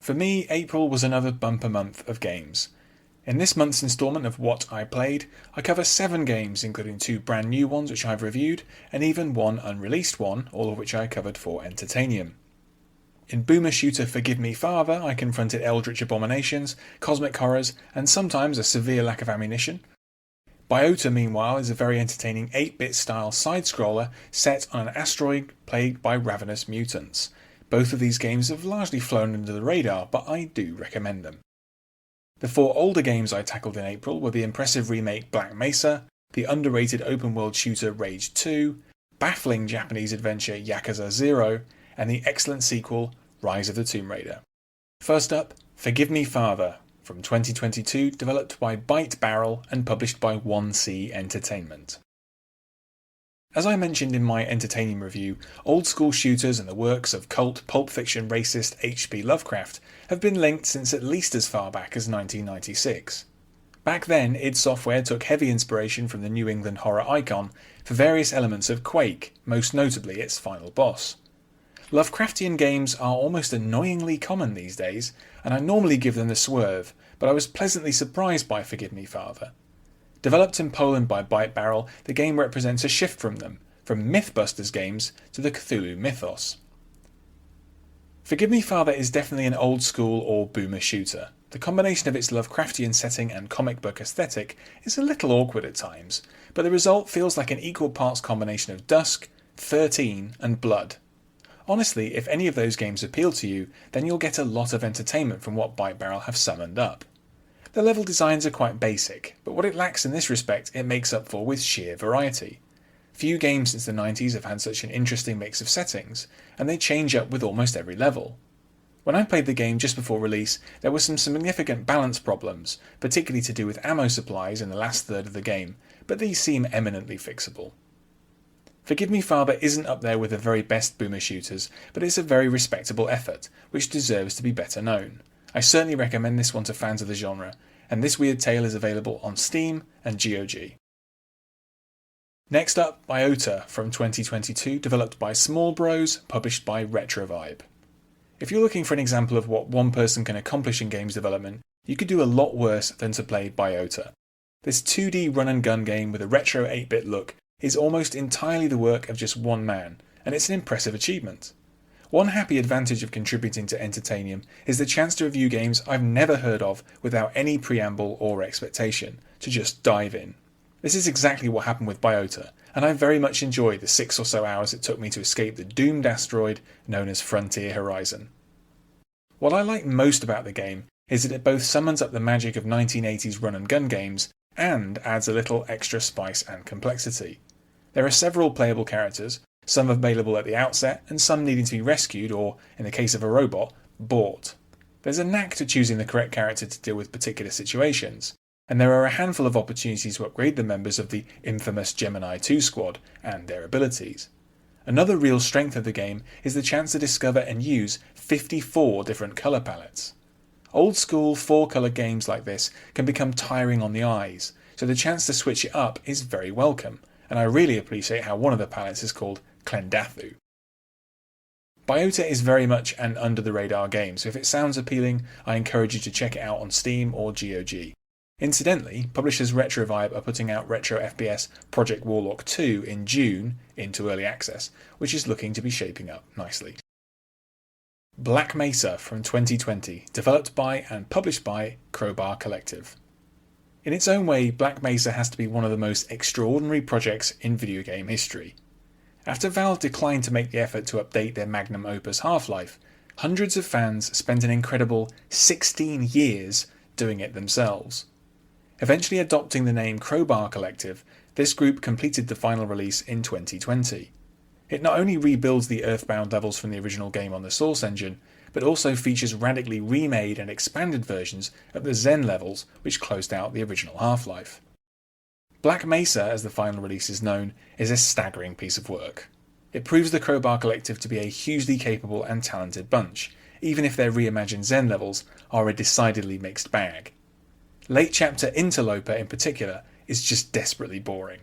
For me, April was another bumper month of games. In this month's instalment of What I Played, I cover 7 games, including 2 brand new ones which I've reviewed, and even 1 unreleased one, all of which I covered for Entertainium. In boomer shooter Forgive Me Father, I confronted eldritch abominations, cosmic horrors, and sometimes a severe lack of ammunition. B.I.O.T.A, meanwhile, is a very entertaining 8-bit style side-scroller set on an asteroid plagued by ravenous mutants. Both of these games have largely flown under the radar, but I do recommend them. The 4 older games I tackled in April were the impressive remake Black Mesa, the underrated open-world shooter Rage 2, baffling Japanese adventure Yakuza 0, and the excellent sequel Rise of the Tomb Raider. First up, Forgive Me Father, from 2022, developed by B.I.O.T.A and published by 1C Entertainment. As I mentioned in my Entertainium review, old-school shooters and the works of cult, pulp fiction racist H.P. Lovecraft have been linked since at least as far back as 1996. Back then, id Software took heavy inspiration from the New England horror icon for various elements of Quake, most notably its final boss. Lovecraftian games are almost annoyingly common these days, and I normally give them the swerve, but I was pleasantly surprised by Forgive Me Father. Developed in Poland by Byte, the game represents a shift from them, from Mythbusters games to the Cthulhu mythos. Forgive Me Father is definitely an old school or boomer shooter. The combination of its Lovecraftian setting and comic book aesthetic is a little awkward at times, but the result feels like an equal parts combination of Dusk, 13 and Blood. Honestly, if any of those games appeal to you, then you'll get a lot of entertainment from what Byte have summoned up. The level designs are quite basic, but what it lacks in this respect it makes up for with sheer variety. Few games since the 90s have had such an interesting mix of settings, and they change up with almost every level. When I played the game just before release, there were some significant balance problems, particularly to do with ammo supplies in the last third of the game, but these seem eminently fixable. Forgive Me Father isn't up there with the very best boomer shooters, but it's a very respectable effort, which deserves to be better known. I certainly recommend this one to fans of the genre, and this weird tale is available on Steam and GOG. Next up, B.I.O.T.A from 2022, developed by Small Bros, published by Retrovibe. If you're looking for an example of what one person can accomplish in games development, you could do a lot worse than to play B.I.O.T.A. This 2D run-and-gun game with a retro 8-bit look is almost entirely the work of just one man, and it's an impressive achievement. One happy advantage of contributing to Entertainium is the chance to review games I've never heard of without any preamble or expectation, to just dive in. This is exactly what happened with B.I.O.T.A, and I very much enjoyed the 6 or so hours it took me to escape the doomed asteroid known as Frontier Horizon. What I like most about the game is that it both summons up the magic of 1980s run-and-gun games and adds a little extra spice and complexity. There are several playable characters, some available at the outset and some needing to be rescued or, in the case of a robot, bought. There's a knack to choosing the correct character to deal with particular situations, and there are a handful of opportunities to upgrade the members of the infamous Gemini 2 squad and their abilities. Another real strength of the game is the chance to discover and use 54 different colour palettes. Old school 4-colour games like this can become tiring on the eyes, so the chance to switch it up is very welcome, and I really appreciate how one of the palettes is called Klendathu. B.I.O.T.A is very much an under-the-radar game, so if it sounds appealing, I encourage you to check it out on Steam or GOG. Incidentally, publishers Retrovibe are putting out retro FPS Project Warlock 2 in June into early access, which is looking to be shaping up nicely. Black Mesa from 2020, developed by and published by Crowbar Collective. In its own way, Black Mesa has to be one of the most extraordinary projects in video game history. After Valve declined to make the effort to update their magnum opus Half-Life, hundreds of fans spent an incredible 16 years doing it themselves. Eventually adopting the name Crowbar Collective, this group completed the final release in 2020. It not only rebuilds the Earthbound levels from the original game on the Source engine, but also features radically remade and expanded versions of the Zen levels which closed out the original Half-Life. Black Mesa, as the final release is known, is a staggering piece of work. It proves the Crowbar Collective to be a hugely capable and talented bunch, even if their reimagined Zen levels are a decidedly mixed bag. Late chapter Interloper in particular is just desperately boring.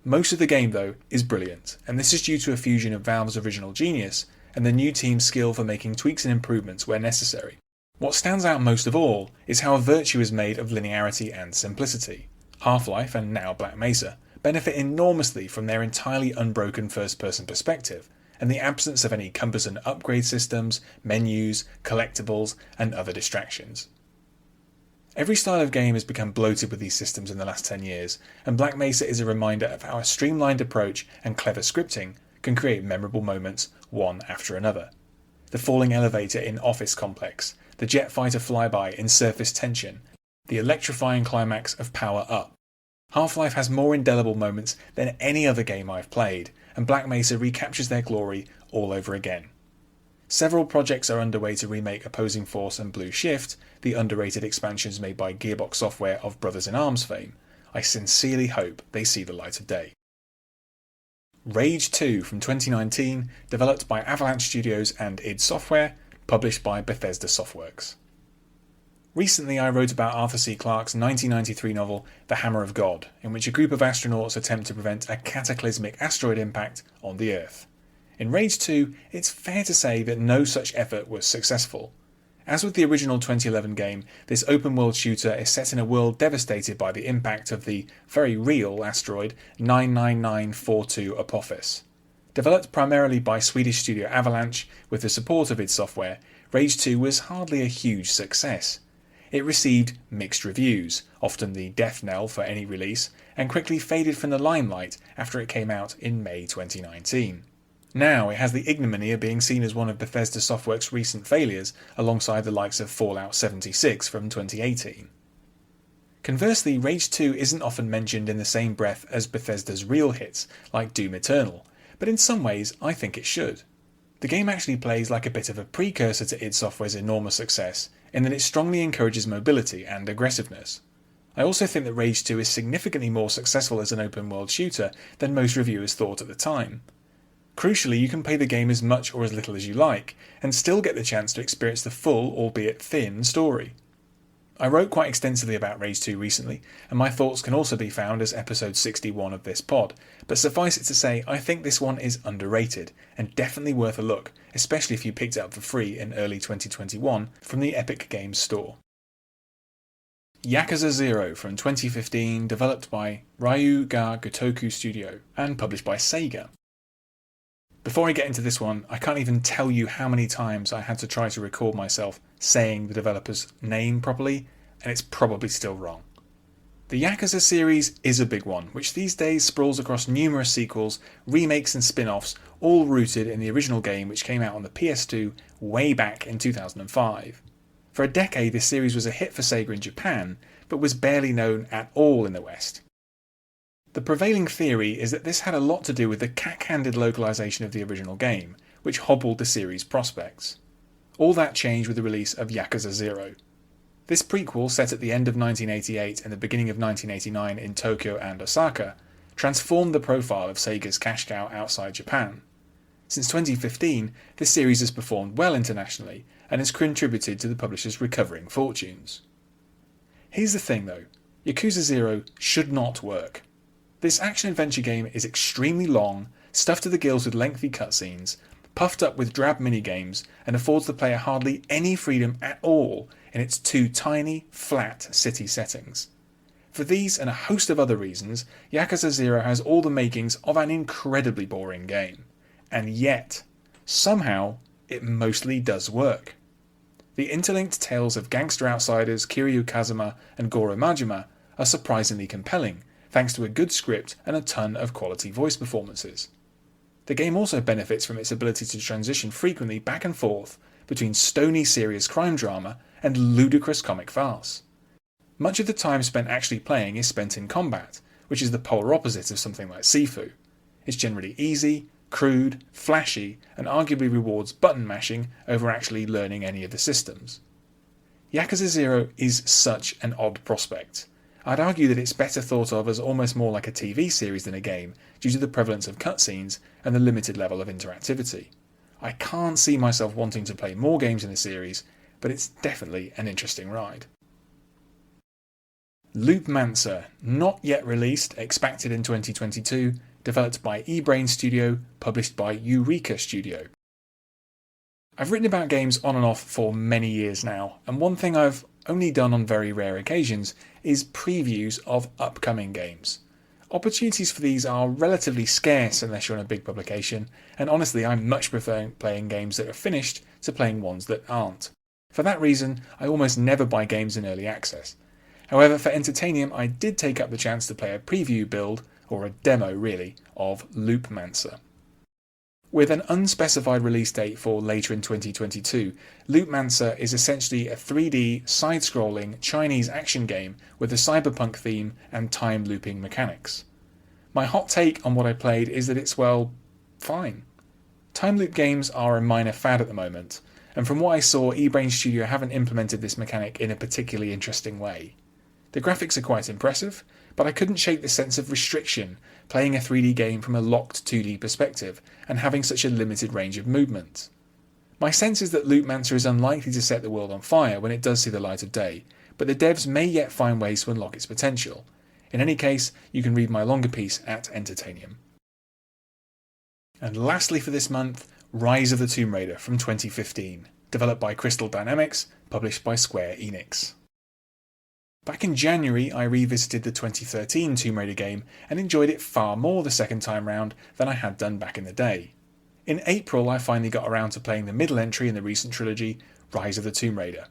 Most of the game though is brilliant, and this is due to a fusion of Valve's original genius and the new team's skill for making tweaks and improvements where necessary. What stands out most of all is how a virtue is made of linearity and simplicity. Half-Life, and now Black Mesa, benefit enormously from their entirely unbroken first-person perspective, and the absence of any cumbersome upgrade systems, menus, collectibles, and other distractions. Every style of game has become bloated with these systems in the last 10 years, and Black Mesa is a reminder of how a streamlined approach and clever scripting can create memorable moments one after another. The falling elevator in Office Complex, the jet fighter flyby in Surface Tension, the electrifying climax of Power Up. Half-Life has more indelible moments than any other game I've played, and Black Mesa recaptures their glory all over again. Several projects are underway to remake Opposing Force and Blue Shift, the underrated expansions made by Gearbox Software of Brothers in Arms fame. I sincerely hope they see the light of day. Rage 2 from 2019, developed by Avalanche Studios and id Software, published by Bethesda Softworks. Recently I wrote about Arthur C. Clarke's 1993 novel The Hammer of God, in which a group of astronauts attempt to prevent a cataclysmic asteroid impact on the Earth. In Rage 2, it's fair to say that no such effort was successful. As with the original 2011 game, this open-world shooter is set in a world devastated by the impact of the very real asteroid 99942 Apophis. Developed primarily by Swedish studio Avalanche with the support of id Software, Rage 2 was hardly a huge success. It received mixed reviews, often the death knell for any release, and quickly faded from the limelight after it came out in May 2019. Now it has the ignominy of being seen as one of Bethesda Softworks' recent failures, alongside the likes of Fallout 76 from 2018. Conversely, Rage 2 isn't often mentioned in the same breath as Bethesda's real hits, like Doom Eternal, but in some ways I think it should. The game actually plays like a bit of a precursor to id Software's enormous success, in that it strongly encourages mobility and aggressiveness. I also think that Rage 2 is significantly more successful as an open-world shooter than most reviewers thought at the time. Crucially, you can play the game as much or as little as you like, and still get the chance to experience the full, albeit thin, story. I wrote quite extensively about Rage 2 recently, and my thoughts can also be found as episode 61 of this pod, but suffice it to say, I think this one is underrated, and definitely worth a look, especially if you picked it up for free in early 2021 from the Epic Games Store. Yakuza 0 from 2015, developed by Ryu Ga Gotoku Studio, and published by Sega. Before I get into this one, I can't even tell you how many times I had to try to record myself saying the developer's name properly, and it's probably still wrong. The Yakuza series is a big one, which these days sprawls across numerous sequels, remakes and spin-offs, all rooted in the original game which came out on the PS2 way back in 2005. For a decade this series was a hit for Sega in Japan, but was barely known at all in the West. The prevailing theory is that this had a lot to do with the cack-handed localization of the original game, which hobbled the series' prospects. All that changed with the release of Yakuza 0. This prequel, set at the end of 1988 and the beginning of 1989 in Tokyo and Osaka, transformed the profile of Sega's cash cow outside Japan. Since 2015, this series has performed well internationally and has contributed to the publisher's recovering fortunes. Here's the thing though, Yakuza 0 should not work. This action-adventure game is extremely long, stuffed to the gills with lengthy cutscenes, puffed up with drab minigames, and affords the player hardly any freedom at all in its two tiny, flat city settings. For these and a host of other reasons, Yakuza 0 has all the makings of an incredibly boring game. And yet, somehow, it mostly does work. The interlinked tales of gangster outsiders Kiryu Kazuma and Goro Majima are surprisingly compelling, thanks to a good script and a ton of quality voice performances. The game also benefits from its ability to transition frequently back and forth between stony serious crime drama and ludicrous comic farce. Much of the time spent actually playing is spent in combat, which is the polar opposite of something like Sifu. It's generally easy, crude, flashy, and arguably rewards button mashing over actually learning any of the systems. Yakuza 0 is such an odd prospect. I'd argue that it's better thought of as almost more like a TV series than a game due to the prevalence of cutscenes and the limited level of interactivity. I can't see myself wanting to play more games in the series, but it's definitely an interesting ride. Loop Mancer, not yet released, expected in 2022, developed by eBrain Studio, published by Eureka Studio. I've written about games on and off for many years now, and one thing I've only done on very rare occasions is previews of upcoming games. Opportunities for these are relatively scarce unless you're on a big publication, and honestly I much prefer playing games that are finished to playing ones that aren't. For that reason, I almost never buy games in early access. However, for Entertainium I did take up the chance to play a preview build, or a demo really, of Black Mesa. With an unspecified release date for later in 2022, Black Mesa is essentially a 3D, side-scrolling Chinese action game with a cyberpunk theme and time-looping mechanics. My hot take on what I played is that it's, well, fine. Time loop games are a minor fad at the moment, and from what I saw, eBrain Studio haven't implemented this mechanic in a particularly interesting way. The graphics are quite impressive, but I couldn't shake the sense of restriction playing a 3D game from a locked 2D perspective and having such a limited range of movement. My sense is that Black Mesa is unlikely to set the world on fire when it does see the light of day, but the devs may yet find ways to unlock its potential. In any case, you can read my longer piece at Entertainium. And lastly for this month, Rise of the Tomb Raider from 2015, developed by Crystal Dynamics, published by Square Enix. Back in January, I revisited the 2013 Tomb Raider game and enjoyed it far more the second time round than I had done back in the day. In April, I finally got around to playing the middle entry in the recent trilogy, Rise of the Tomb Raider.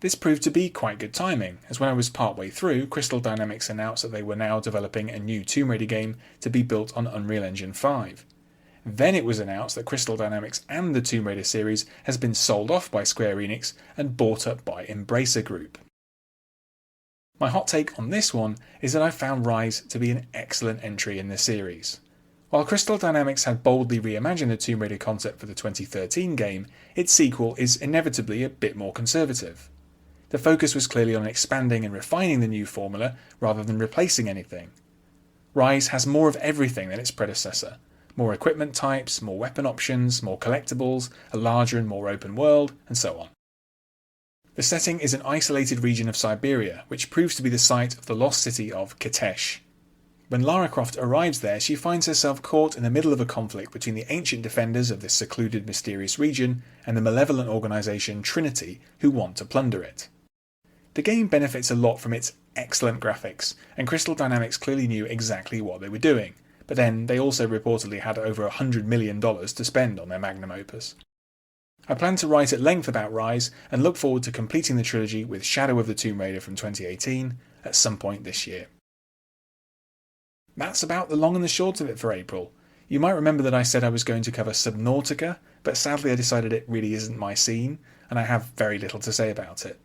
This proved to be quite good timing, as when I was partway through, Crystal Dynamics announced that they were now developing a new Tomb Raider game to be built on Unreal Engine 5. Then it was announced that Crystal Dynamics and the Tomb Raider series has been sold off by Square Enix and bought up by Embracer Group. My hot take on this one is that I found Rise to be an excellent entry in the series. While Crystal Dynamics had boldly reimagined the Tomb Raider concept for the 2013 game, its sequel is inevitably a bit more conservative. The focus was clearly on expanding and refining the new formula rather than replacing anything. Rise has more of everything than its predecessor. More equipment types, more weapon options, more collectibles, a larger and more open world, and so on. The setting is an isolated region of Siberia, which proves to be the site of the lost city of Kitezh. When Lara Croft arrives there, she finds herself caught in the middle of a conflict between the ancient defenders of this secluded, mysterious region and the malevolent organisation Trinity, who want to plunder it. The game benefits a lot from its excellent graphics, and Crystal Dynamics clearly knew exactly what they were doing, but then they also reportedly had over $100 million to spend on their magnum opus. I plan to write at length about Rise and look forward to completing the trilogy with Shadow of the Tomb Raider from 2018 at some point this year. That's about the long and the short of it for April. You might remember that I said I was going to cover Subnautica, but sadly I decided it really isn't my scene, and I have very little to say about it.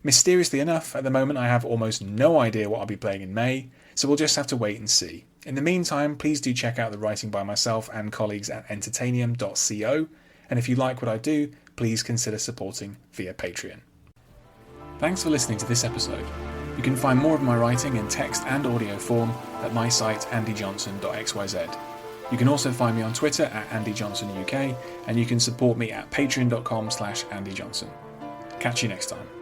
Mysteriously enough, at the moment I have almost no idea what I'll be playing in May, so we'll just have to wait and see. In the meantime, please do check out the writing by myself and colleagues at entertainium.co, and if you like what I do, please consider supporting via Patreon. Thanks for listening to this episode. You can find more of my writing in text and audio form at my site andyjohnson.xyz. You can also find me on Twitter at andyjohnsonuk, and you can support me at patreon.com/andyjohnson. Catch you next time.